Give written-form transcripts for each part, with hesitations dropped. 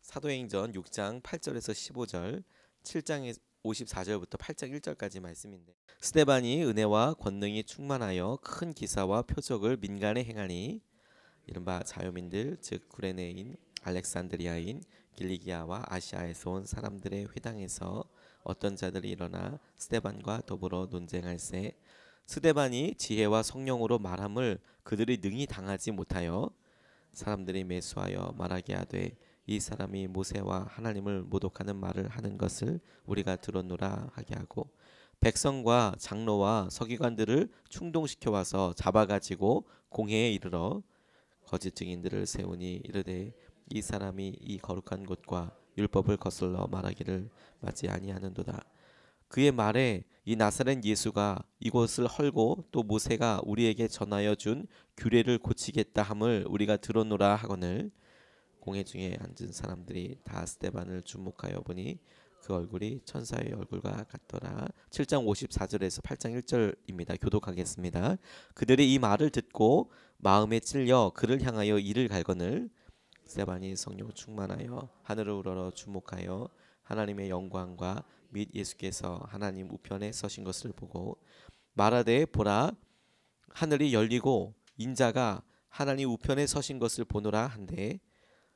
사도행전 6장 8절에서 15절, 7장 54절부터 8장 1절까지 말씀인데, 스데반이 은혜와 권능이 충만하여 큰 기사와 표적을 민간에 행하니 이른바 자유민들 즉 구레네인, 알렉산드리아인, 길리기아와 아시아에서 온 사람들의 회당에서 어떤 자들이 일어나 스데반과 더불어 논쟁할세. 스데반이 지혜와 성령으로 말함을 그들이 능히 당하지 못하여 사람들이 매수하여 말하게 하되, 이 사람이 모세와 하나님을 모독하는 말을 하는 것을 우리가 들었노라 하게 하고, 백성과 장로와 서기관들을 충동시켜 와서 잡아가지고 공회에 이르러 거짓 증인들을 세우니 이르되, 이 사람이 이 거룩한 곳과 율법을 거슬러 말하기를 맞지 아니하는도다. 그의 말에 이 나사렛 예수가 이곳을 헐고 또 모세가 우리에게 전하여 준 규례를 고치겠다 함을 우리가 들었노라 하거늘, 공회 중에 앉은 사람들이 다 스데반을 주목하여 보니 그 얼굴이 천사의 얼굴과 같더라. 7장 54절에서 8장 1절입니다. 교독하겠습니다. 그들이 이 말을 듣고 마음에 찔려 그를 향하여 이를 갈거늘, 스데반이 성령 충만하여 하늘을 우러러 주목하여 하나님의 영광과 및 예수께서 하나님 우편에 서신 것을 보고 말하되, 보라, 하늘이 열리고 인자가 하나님 우편에 서신 것을 보노라 한데,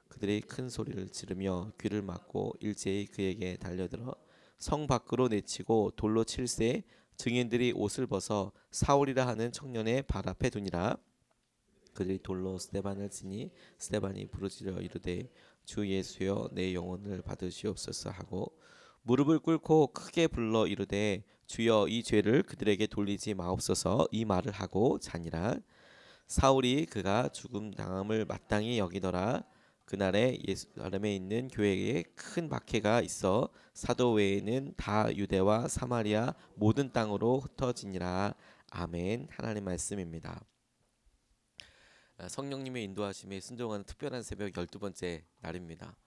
그들이 큰 소리를 지르며 귀를 막고 일제히 그에게 달려들어 성 밖으로 내치고 돌로 칠세. 증인들이 옷을 벗어 사울이라 하는 청년의 발 앞에 두니라. 그들이 돌로 스데반을 치니 스데반이 부르짖어 이르되, 주 예수여 내 영혼을 받으시옵소서 하고 무릎을 꿇고 크게 불러 이르되, 주여 이 죄를 그들에게 돌리지 마옵소서. 이 말을 하고 자니라. 사울이 그가 죽음 당함을 마땅히 여기더라. 그날에 예루살렘에 있는 교회에 큰 박해가 있어 사도 외에는 다 유대와 사마리아 모든 땅으로 흩어지니라. 아멘. 하나님 말씀입니다. 성령님의 인도하심에 순종하는 특별한 새벽 12번째 날입니다.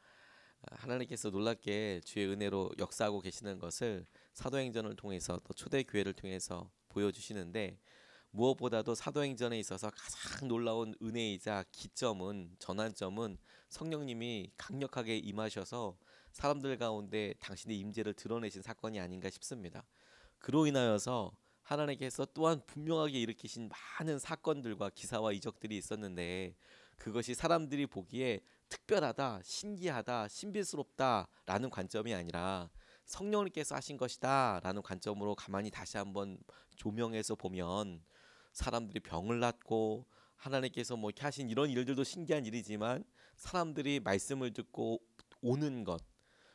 하나님께서 놀랍게 주의 은혜로 역사하고 계시는 것을 사도행전을 통해서 또 초대교회를 통해서 보여주시는데, 무엇보다도 사도행전에 있어서 가장 놀라운 은혜이자 기점은, 전환점은 성령님이 강력하게 임하셔서 사람들 가운데 당신의 임재를 드러내신 사건이 아닌가 싶습니다. 그로 인하여서 하나님께서 또한 분명하게 일으키신 많은 사건들과 기사와 이적들이 있었는데, 그것이 사람들이 보기에 특별하다, 신기하다, 신비스럽다 라는 관점이 아니라 성령님께서 하신 것이다 라는 관점으로 가만히 다시 한번 조명해서 보면, 사람들이 병을 낫고 하나님께서 뭐 이렇게 하신 이런 일들도 신기한 일이지만, 사람들이 말씀을 듣고 오는 것,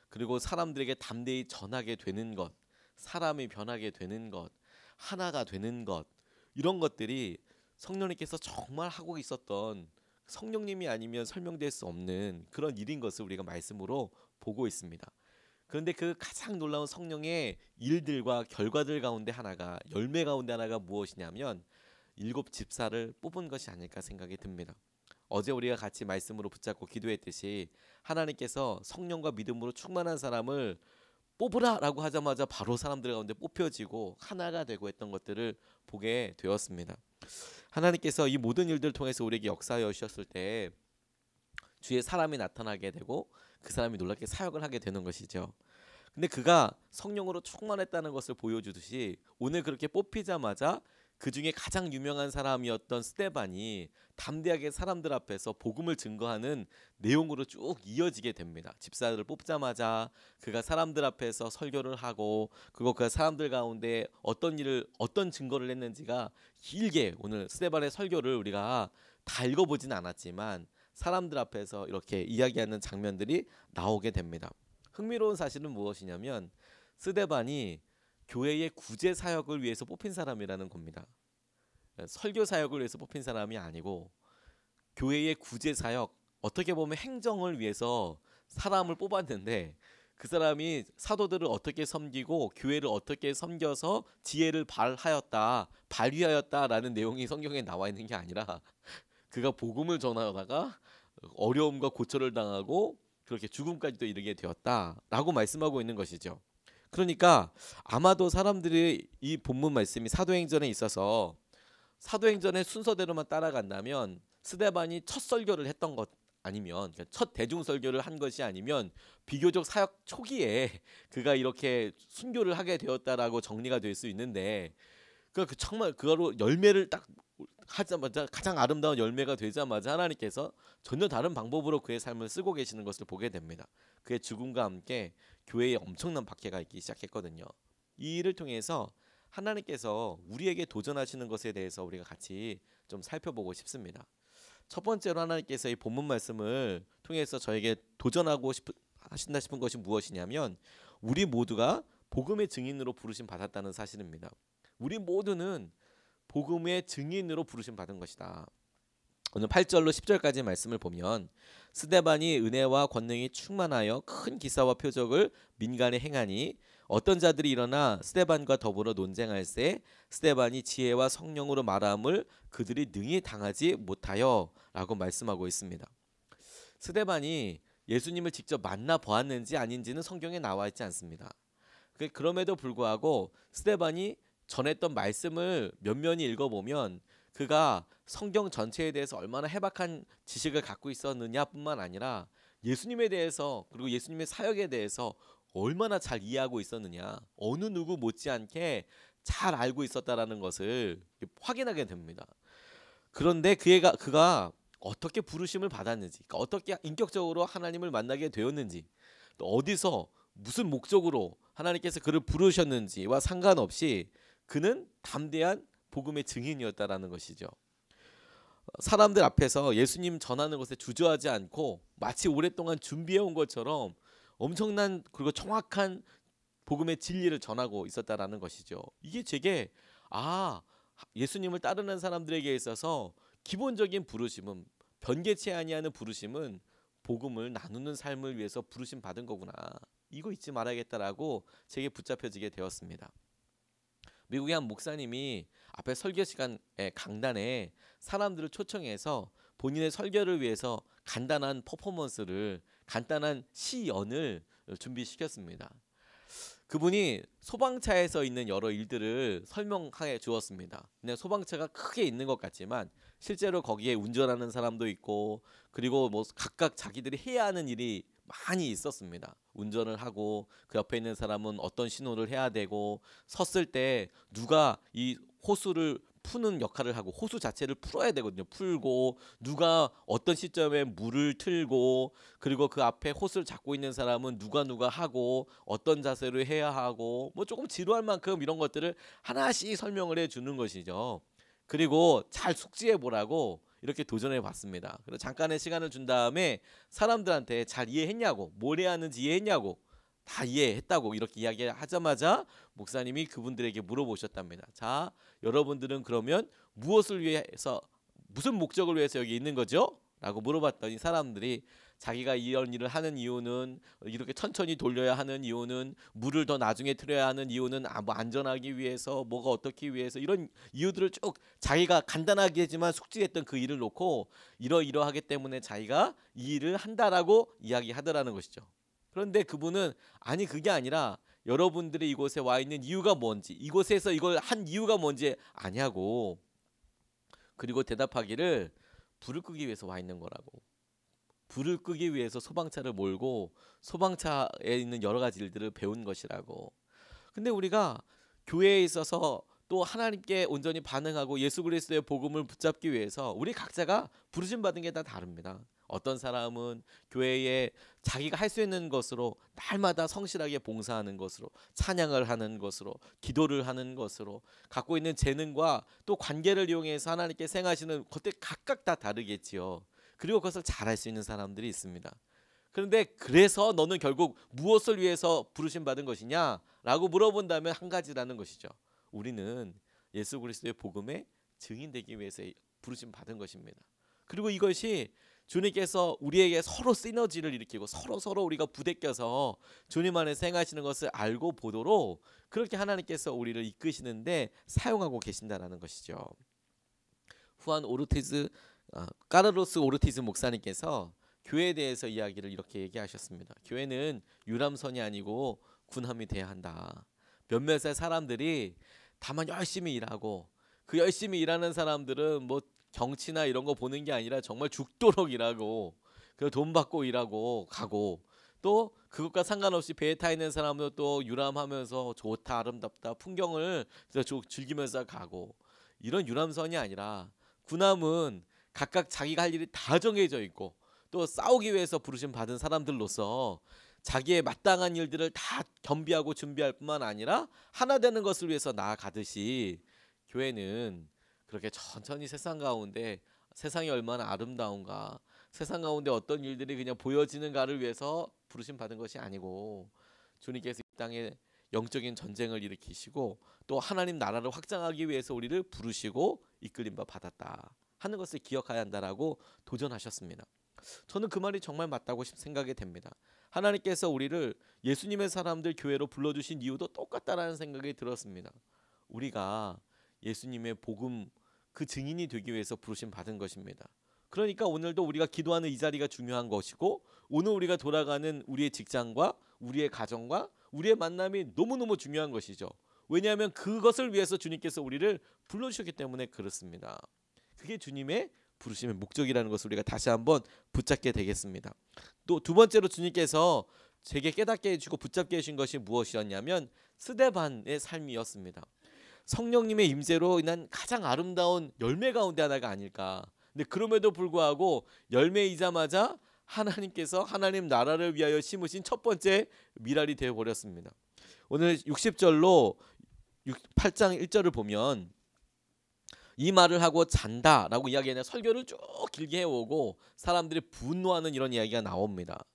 그리고 사람들에게 담대히 전하게 되는 것, 사람이 변하게 되는 것, 하나가 되는 것, 이런 것들이 성령님께서 정말 하고 있었던, 성령님이 아니면 설명될 수 없는 그런 일인 것을 우리가 말씀으로 보고 있습니다. 그런데 그 가장 놀라운 성령의 일들과 결과들 가운데 하나가, 열매 가운데 하나가 무엇이냐면 7 집사를 뽑은 것이 아닐까 생각이 듭니다. 어제 우리가 같이 말씀으로 붙잡고 기도했듯이 하나님께서 성령과 믿음으로 충만한 사람을 뽑으라 라고 하자마자 바로 사람들 가운데 뽑혀지고 하나가 되고 했던 것들을 보게 되었습니다. 하나님께서 이 모든 일들을 통해서 우리에게 역사하여 주셨을 때 주의 사람이 나타나게 되고 그 사람이 놀랍게 사역을 하게 되는 것이죠. 근데 그가 성령으로 충만했다는 것을 보여주듯이 오늘 그렇게 뽑히자마자 그 중에 가장 유명한 사람이었던 스데반이 담대하게 사람들 앞에서 복음을 증거하는 내용으로 쭉 이어지게 됩니다. 집사들을 뽑자마자 그가 사람들 앞에서 설교를 하고, 그리고 그 사람들 가운데 어떤 증거를 했는지가 길게, 오늘 스데반의 설교를 우리가 다 읽어보진 않았지만 사람들 앞에서 이렇게 이야기하는 장면들이 나오게 됩니다. 흥미로운 사실은 무엇이냐면, 스데반이 교회의 구제 사역을 위해서 뽑힌 사람이라는 겁니다. 설교 사역을 위해서 뽑힌 사람이 아니고 교회의 구제 사역, 어떻게 보면 행정을 위해서 사람을 뽑았는데, 그 사람이 사도들을 어떻게 섬기고 교회를 어떻게 섬겨서 지혜를 발휘하였다라는 내용이 성경에 나와 있는 게 아니라, 그가 복음을 전하다가 어려움과 고초를 당하고 그렇게 죽음까지도 이르게 되었다라고 말씀하고 있는 것이죠. 그러니까 아마도 사람들이 이 본문 말씀이 사도행전에 있어서 사도행전의 순서대로만 따라간다면 스데반이 첫 설교를 했던 것 아니면 그러니까 첫 대중 설교를 한 것이 아니면 비교적 사역 초기에 그가 이렇게 순교를 하게 되었다라고 정리가 될 수 있는데 그 정말 그거로 열매를 딱 하자마자 가장 아름다운 열매가 되자마자 하나님께서 전혀 다른 방법으로 그의 삶을 쓰고 계시는 것을 보게 됩니다. 그의 죽음과 함께 교회에 엄청난 박해가 있기 시작했거든요. 이 일을 통해서 하나님께서 우리에게 도전하시는 것에 대해서 우리가 같이 좀 살펴보고 싶습니다. 첫 번째로 하나님께서 이 본문 말씀을 통해서 저에게 도전하고 하신다 싶은 것이 무엇이냐면 우리 모두가 복음의 증인으로 부르심 받았다는 사실입니다. 우리 모두는 복음의 증인으로 부르심 받은 것이다. 오늘 8절로 10절까지 말씀을 보면 스데반이 은혜와 권능이 충만하여 큰 기사와 표적을 민간에 행하니 어떤 자들이 일어나 스데반과 더불어 논쟁할세 스데반이 지혜와 성령으로 말함을 그들이 능히 당하지 못하여 라고 말씀하고 있습니다. 스데반이 예수님을 직접 만나 보았는지 아닌지는 성경에 나와 있지 않습니다. 그럼에도 불구하고 스데반이 전했던 말씀을 면면히 읽어보면 그가 성경 전체에 대해서 얼마나 해박한 지식을 갖고 있었느냐뿐만 아니라 예수님에 대해서 그리고 예수님의 사역에 대해서 얼마나 잘 이해하고 있었느냐, 어느 누구 못지않게 잘 알고 있었다라는 것을 확인하게 됩니다. 그런데 그가 어떻게 부르심을 받았는지, 그러니까 어떻게 인격적으로 하나님을 만나게 되었는지, 또 어디서 무슨 목적으로 하나님께서 그를 부르셨는지와 상관없이 그는 담대한 복음의 증인이었다라는 것이죠. 사람들 앞에서 예수님 전하는 것에 주저하지 않고 마치 오랫동안 준비해온 것처럼 엄청난 그리고 정확한 복음의 진리를 전하고 있었다라는 것이죠. 이게 제게 예수님을 따르는 사람들에게 있어서 기본적인 부르심은 변개치 아니하는 부르심은 복음을 나누는 삶을 위해서 부르심 받은 거구나. 이거 잊지 말아야겠다라고 제게 붙잡혀지게 되었습니다. 미국의 한 목사님이 앞에 설교 시간에 강단에 사람들을 초청해서 본인의 설교를 위해서 간단한 퍼포먼스를 간단한 시연을 준비시켰습니다. 그분이 소방차에서 있는 여러 일들을 설명해 주었습니다. 그냥 소방차가 크게 있는 것 같지만 실제로 거기에 운전하는 사람도 있고 그리고 뭐 각각 자기들이 해야 하는 일이 많이 있었습니다. 운전을 하고 그 옆에 있는 사람은 어떤 신호를 해야 되고 섰을 때 누가 이 호수를 푸는 역할을 하고 호수 자체를 풀어야 되거든요. 풀고 누가 어떤 시점에 물을 틀고 그리고 그 앞에 호수를 잡고 있는 사람은 누가 하고 어떤 자세로 해야 하고 뭐 조금 지루할 만큼 이런 것들을 하나씩 설명을 해주는 것이죠. 그리고 잘 숙지해 보라고 이렇게 도전해 봤습니다. 그래서 잠깐의 시간을 준 다음에 사람들한테 잘 이해했냐고, 뭘 해야 하는지 이해했냐고, 다 이해했다고 이렇게 이야기하자마자 목사님이 그분들에게 물어보셨답니다. 자, 여러분들은 그러면 무엇을 위해서, 무슨 목적을 위해서 여기 있는 거죠? 라고 물어봤더니 사람들이 자기가 이런 일을 하는 이유는, 이렇게 천천히 돌려야 하는 이유는, 물을 더 나중에 틀어야 하는 이유는 뭐 안전하기 위해서, 뭐가 어떻기 위해서, 이런 이유들을 쭉 자기가 간단하게지만 숙지했던 그 일을 놓고 이러이러하기 때문에 자기가 이 일을 한다라고 이야기하더라는 것이죠. 그런데 그분은 아니 그게 아니라 여러분들이 이곳에 와 있는 이유가 뭔지, 이곳에서 이걸 한 이유가 뭔지 아냐고. 그리고 대답하기를 불을 끄기 위해서 와 있는 거라고. 불을 끄기 위해서 소방차를 몰고 소방차에 있는 여러 가지 일들을 배운 것이라고. 근데 우리가 교회에 있어서 또 하나님께 온전히 반응하고 예수 그리스도의 복음을 붙잡기 위해서 우리 각자가 부르심 받은 게 다 다릅니다. 어떤 사람은 교회에 자기가 할 수 있는 것으로 날마다 성실하게 봉사하는 것으로, 찬양을 하는 것으로, 기도를 하는 것으로, 갖고 있는 재능과 또 관계를 이용해서 하나님께 행하시는 것들 각각 다 다르겠지요. 그리고 그것을 잘할 수 있는 사람들이 있습니다. 그런데 그래서 너는 결국 무엇을 위해서 부르심 받은 것이냐? 라고 물어본다면 한 가지라는 것이죠. 우리는 예수 그리스도의 복음의 증인되기 위해서 부르심 받은 것입니다. 그리고 이것이 주님께서 우리에게 서로 시너지를 일으키고 서로 우리가 부대껴서 주님 안에서 행하시는 것을 알고 보도록 그렇게 하나님께서 우리를 이끄시는데 사용하고 계신다라는 것이죠. 후안 카르로스 오르티즈 목사님께서 교회에 대해서 이야기를 이렇게 얘기하셨습니다. 교회는 유람선이 아니고 군함이 돼야 한다. 몇몇의 사람들이 다만 열심히 일하고 그 열심히 일하는 사람들은 뭐 경치나 이런 거 보는 게 아니라 정말 죽도록 일하고 그 돈 받고 일하고 가고, 또 그것과 상관없이 배에 타 있는 사람도 또 유람하면서 좋다 아름답다 풍경을 즐기면서 가고, 이런 유람선이 아니라 군함은 각각 자기가 할 일이 다 정해져 있고 또 싸우기 위해서 부르심 받은 사람들로서 자기의 마땅한 일들을 다 겸비하고 준비할 뿐만 아니라 하나 되는 것을 위해서 나아가듯이, 교회는 그렇게 천천히 세상 가운데 세상이 얼마나 아름다운가, 세상 가운데 어떤 일들이 그냥 보여지는가를 위해서 부르심 받은 것이 아니고, 주님께서 이 땅에 영적인 전쟁을 일으키시고 또 하나님 나라를 확장하기 위해서 우리를 부르시고 이끌림 바 받았다 하는 것을 기억해야 한다라고 도전하셨습니다. 저는 그 말이 정말 맞다고 생각이 됩니다. 하나님께서 우리를 예수님의 사람들 교회로 불러주신 이유도 똑같다라는 생각이 들었습니다. 우리가 예수님의 복음 그 증인이 되기 위해서 부르심 받은 것입니다. 그러니까 오늘도 우리가 기도하는 이 자리가 중요한 것이고, 오늘 우리가 돌아가는 우리의 직장과 우리의 가정과 우리의 만남이 너무너무 중요한 것이죠. 왜냐하면 그것을 위해서 주님께서 우리를 불러주셨기 때문에 그렇습니다. 그게 주님의 부르심의 목적이라는 것을 우리가 다시 한번 붙잡게 되겠습니다. 또 두 번째로 주님께서 제게 깨닫게 해주고 붙잡게 해주신 것이 무엇이었냐면 스데반의 삶이었습니다. 성령님의 임재로 인한 가장 아름다운 열매 가운데 하나가 아닐까. 근데 그럼에도 불구하고 열매이자마자 하나님께서 하나님 나라를 위하여 심으신 첫 번째 미랄이 되어 버렸습니다. 오늘 60절로 8장 1절을 보면 이 말을 하고 잔다라고 이야기하는 설교를 쭉 길게 해오고 사람들이 분노하는 이런 이야기가 나옵니다.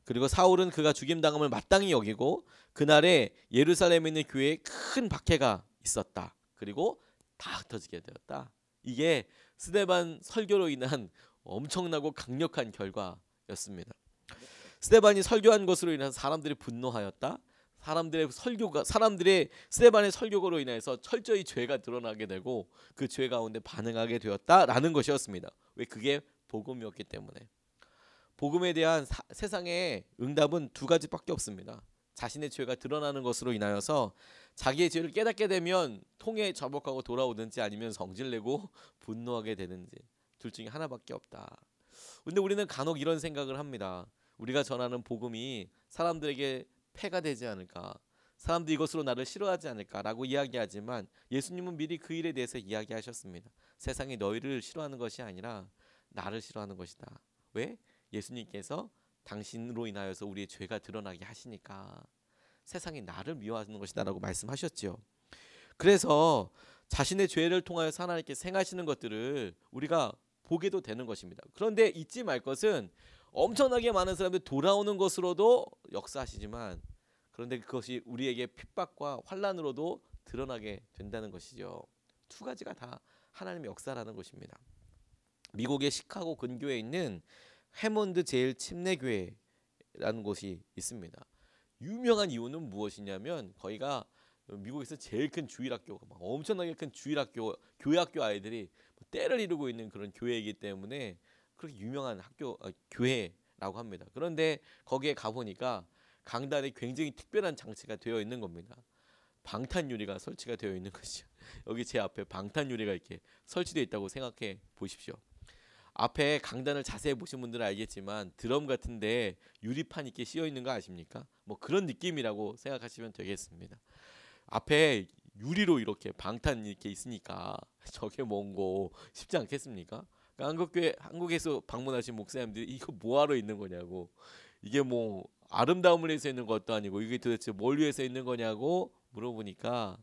그리고 사울은 그가 죽임당함을 마땅히 여기고 그날에 예루살렘에 있는 교회에 큰 박해가 있었다. 그리고 다 흩어지게 되었다. 이게 스데반 설교로 인한 엄청나고 강력한 결과였습니다. 스데반이 설교한 것으로 인해서 사람들이 분노하였다. 사람들의 스데반의 설교로 인해서 철저히 죄가 드러나게 되고 그 죄 가운데 반응하게 되었다라는 것이었습니다. 왜? 그게 복음이었기 때문에. 복음에 대한 세상의 응답은 두 가지밖에 없습니다. 자신의 죄가 드러나는 것으로 인하여서 자기의 죄를 깨닫게 되면 통에 자복하고 돌아오든지 아니면 성질내고 분노하게 되는지, 둘 중에 하나밖에 없다. 근데 우리는 간혹 이런 생각을 합니다. 우리가 전하는 복음이 사람들에게 폐가 되지 않을까, 사람들이 이것으로 나를 싫어하지 않을까라고 이야기하지만 예수님은 미리 그 일에 대해서 이야기하셨습니다. 세상이 너희를 싫어하는 것이 아니라 나를 싫어하는 것이다. 왜? 예수님께서 당신으로 인하여서 우리의 죄가 드러나게 하시니까 세상이 나를 미워하는 것이다 라고 말씀하셨죠. 그래서 자신의 죄를 통하여서 하나님께서 행하시는 것들을 우리가 보게도 되는 것입니다. 그런데 잊지 말 것은 엄청나게 많은 사람들이 돌아오는 것으로도 역사하시지만, 그런데 그것이 우리에게 핍박과 환난으로도 드러나게 된다는 것이죠. 두 가지가 다 하나님의 역사라는 것입니다. 미국의 시카고 근교에 있는 해몬드 제일 침례교회라는 곳이 있습니다. 유명한 이유는 무엇이냐면 거기가 미국에서 제일 큰 주일학교가 엄청나게 큰 주일학교, 교회학교 아이들이 때를 이루고 있는 그런 교회이기 때문에 그렇게 유명한 교회라고 합니다. 그런데 거기에 가보니까 강단에 굉장히 특별한 장치가 되어 있는 겁니다. 방탄유리가 설치가 되어 있는 것이죠. 여기 제 앞에 방탄유리가 이렇게 설치되어 있다고 생각해 보십시오. 앞에 강단을 자세히 보신 분들은 알겠지만 드럼 같은데 유리판 이렇게 씌어 있는 거 아십니까? 뭐 그런 느낌이라고 생각하시면 되겠습니다. 앞에 유리로 이렇게 방탄 이렇게 있으니까 저게 뭔고 싶지 않겠습니까? 그러니까 한국에서 방문하신 목사님들이 이거 뭐하러 있는 거냐고, 이게 뭐 아름다움을 위해서 있는 것도 아니고 이게 도대체 뭘 위해서 있는 거냐고 물어보니까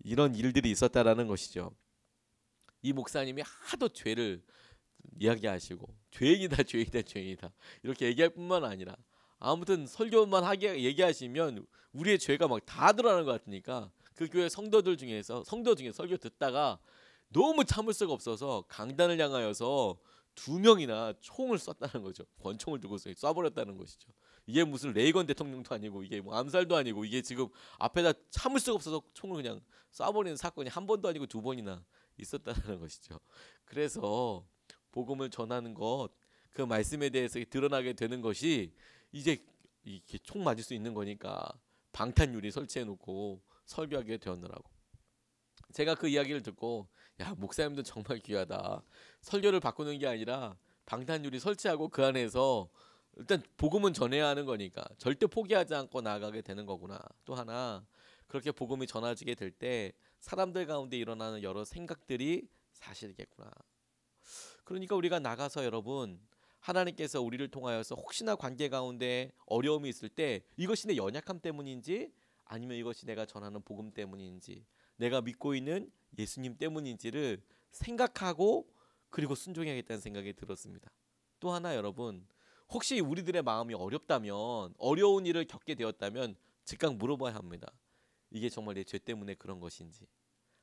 이런 일들이 있었다라는 것이죠. 이 목사님이 하도 죄를 이야기하시고 죄인이다 이렇게 얘기할 뿐만 아니라 아무튼 설교만 하게 얘기하시면 우리의 죄가 막 다 드러나는 것 같으니까 그 교회 성도 중에 설교 듣다가 너무 참을 수가 없어서 강단을 향하여서 2명이나 총을 쐈다는 거죠. 권총을 들고서 쏴버렸다는 것이죠. 이게 무슨 레이건 대통령도 아니고 이게 뭐 암살도 아니고 이게 지금 앞에다 참을 수가 없어서 총을 그냥 쏴버리는 사건이 한 번도 아니고 2번이나 있었다는 것이죠. 그래서 복음을 전하는 것, 그 말씀에 대해서 드러나게 되는 것이 이제 이렇게 총 맞을 수 있는 거니까 방탄유리 설치해 놓고 설교하게 되었느라고. 제가 그 이야기를 듣고 야, 목사님도 정말 귀하다. 설교를 바꾸는 게 아니라 방탄유리 설치하고 그 안에서 일단 복음은 전해야 하는 거니까 절대 포기하지 않고 나아가게 되는 거구나. 또 하나, 그렇게 복음이 전해지게 될 때 사람들 가운데 일어나는 여러 생각들이 사실이겠구나. 그러니까 우리가 나가서 여러분, 하나님께서 우리를 통하여서 혹시나 관계 가운데 어려움이 있을 때 이것이 내 연약함 때문인지 아니면 이것이 내가 전하는 복음 때문인지 내가 믿고 있는 예수님 때문인지를 생각하고 그리고 순종해야겠다는 생각이 들었습니다. 또 하나 여러분, 혹시 우리들의 마음이 어렵다면, 어려운 일을 겪게 되었다면 즉각 물어봐야 합니다. 이게 정말 내 죄 때문에 그런 것인지,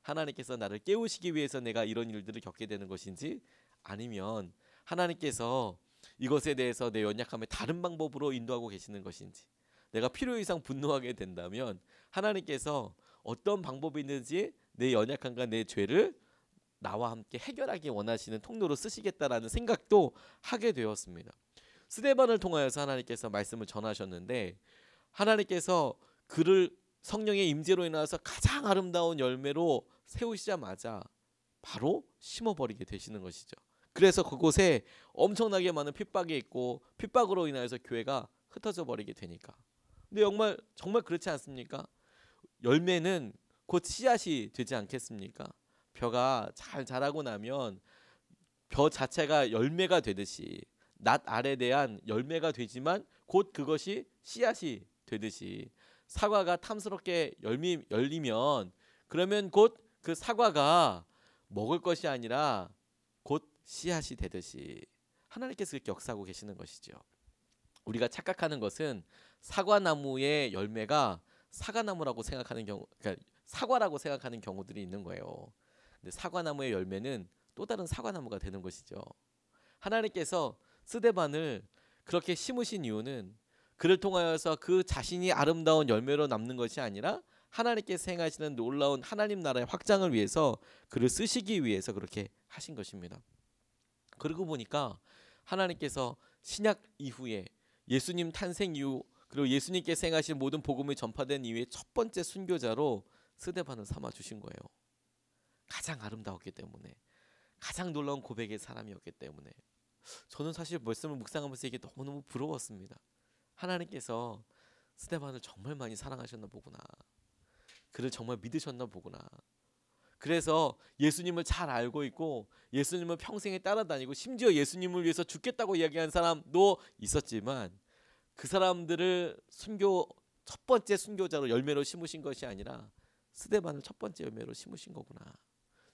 하나님께서 나를 깨우시기 위해서 내가 이런 일들을 겪게 되는 것인지, 아니면 하나님께서 이것에 대해서 내 연약함에 다른 방법으로 인도하고 계시는 것인지, 내가 필요 이상 분노하게 된다면 하나님께서 어떤 방법이 있는지 내 연약함과 내 죄를 나와 함께 해결하기 원하시는 통로로 쓰시겠다라는 생각도 하게 되었습니다. 스데반을 통하여서 하나님께서 말씀을 전하셨는데, 하나님께서 그를 성령의 임재로 인하여서 가장 아름다운 열매로 세우시자마자 바로 심어버리게 되시는 것이죠. 그래서 그곳에 엄청나게 많은 핍박이 있고 핍박으로 인하여서 교회가 흩어져 버리게 되니까. 근데 정말 그렇지 않습니까? 열매는 곧 씨앗이 되지 않겠습니까? 벼가 잘 자라고 나면 벼 자체가 열매가 되듯이 낫 알에 대한 열매가 되지만 곧 그것이 씨앗이 되듯이, 사과가 탐스럽게 열리면 그러면 곧 그 사과가 먹을 것이 아니라 곧 씨앗이 되듯이 하나님께서 그렇게 역사하고 계시는 것이죠. 우리가 착각하는 것은 사과나무의 열매가 사과나무라고 생각하는 경우, 그러니까 사과라고 생각하는 경우들이 있는 거예요. 근데 사과나무의 열매는 또 다른 사과나무가 되는 것이죠. 하나님께서 스데반을 그렇게 심으신 이유는 그를 통하여서 그 자신이 아름다운 열매로 남는 것이 아니라 하나님께서 행하시는 놀라운 하나님 나라의 확장을 위해서 그를 쓰시기 위해서 그렇게 하신 것입니다. 그러고 보니까 하나님께서 신약 이후에 예수님 탄생 이후, 그리고 예수님께서 행하신 모든 복음이 전파된 이후에 첫 번째 순교자로 스데반을 삼아 주신 거예요. 가장 아름다웠기 때문에, 가장 놀라운 고백의 사람이었기 때문에. 저는 사실 말씀을 묵상하면서 이게 너무너무 부러웠습니다. 하나님께서 스데반을 정말 많이 사랑하셨나 보구나. 그를 정말 믿으셨나 보구나. 그래서 예수님을 잘 알고 있고 예수님을 평생에 따라다니고 심지어 예수님을 위해서 죽겠다고 이야기한 사람도 있었지만 그 사람들을 첫 번째 순교자로 열매로 심으신 것이 아니라 스데반을 첫 번째 열매로 심으신 거구나.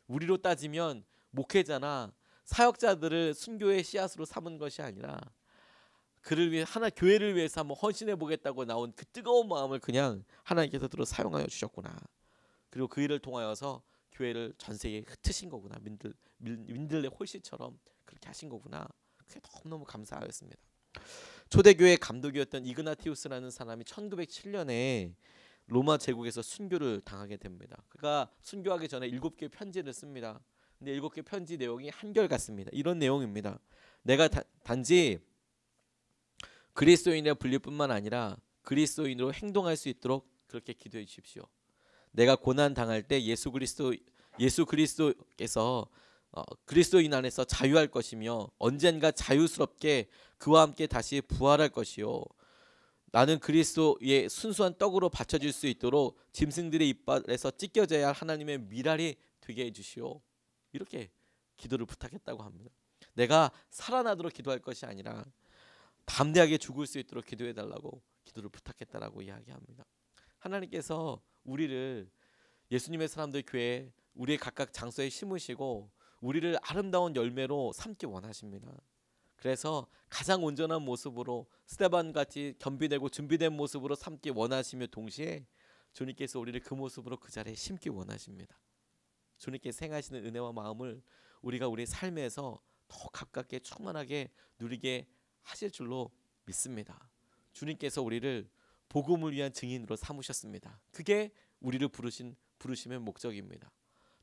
우리로 따지면 목회자나 사역자들을 순교의 씨앗으로 삼은 것이 아니라 그를 위해 교회를 위해서 한번 헌신해 보겠다고 나온 그 뜨거운 마음을 그냥 하나님께서 들어 사용하여 주셨구나. 그리고 그 일을 통하여서 교회를 전 세계에 흩으신 거구나. 민들레 홀씨처럼 그렇게 하신 거구나. 그게 너무너무 감사하였습니다. 초대교회 감독이었던 이그나티우스라는 사람이 1907년에 로마 제국에서 순교를 당하게 됩니다. 그가 순교하기 전에 7개의 편지를 씁니다. 근데 7개 편지 내용이 한결같습니다. 이런 내용입니다. 내가 단지 그리스도인의 분리뿐만 아니라 그리스도인으로 행동할 수 있도록 그렇게 기도해 주십시오. 내가 고난 당할 때 예수 그리스도께서 그리스도인 안에서 자유할 것이며 언젠가 자유스럽게 그와 함께 다시 부활할 것이요. 나는 그리스도의 순수한 떡으로 받쳐질 수 있도록 짐승들의 이빨에서 찢겨져야 할 하나님의 미랄이 되게 해주시오. 이렇게 기도를 부탁했다고 합니다. 내가 살아나도록 기도할 것이 아니라 담대하게 죽을 수 있도록 기도해달라고 기도를 부탁했다라고 이야기합니다. 하나님께서 우리를 예수님의 사람들 교회 우리의 각각 장소에 심으시고 우리를 아름다운 열매로 삼기 원하십니다. 그래서 가장 온전한 모습으로 스데반같이 겸비되고 준비된 모습으로 삼기 원하시며 동시에 주님께서 우리를 그 모습으로 그 자리에 심기 원하십니다. 주님께서 행하시는 은혜와 마음을 우리가 우리 삶에서 더 가깝게 충만하게 누리게 하실 줄로 믿습니다. 주님께서 우리를 복음을 위한 증인으로 삼으셨습니다. 그게 우리를 부르심의 목적입니다.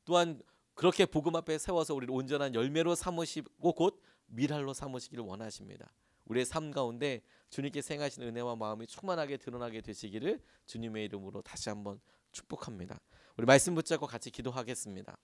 또한 그렇게 복음 앞에 세워서 우리를 온전한 열매로 삼으시고 곧 미랄로 삼으시기를 원하십니다. 우리의 삶 가운데 주님께서 행하신 은혜와 마음이 충만하게 드러나게 되시기를 주님의 이름으로 다시 한번 축복합니다. 우리 말씀 붙잡고 같이 기도하겠습니다.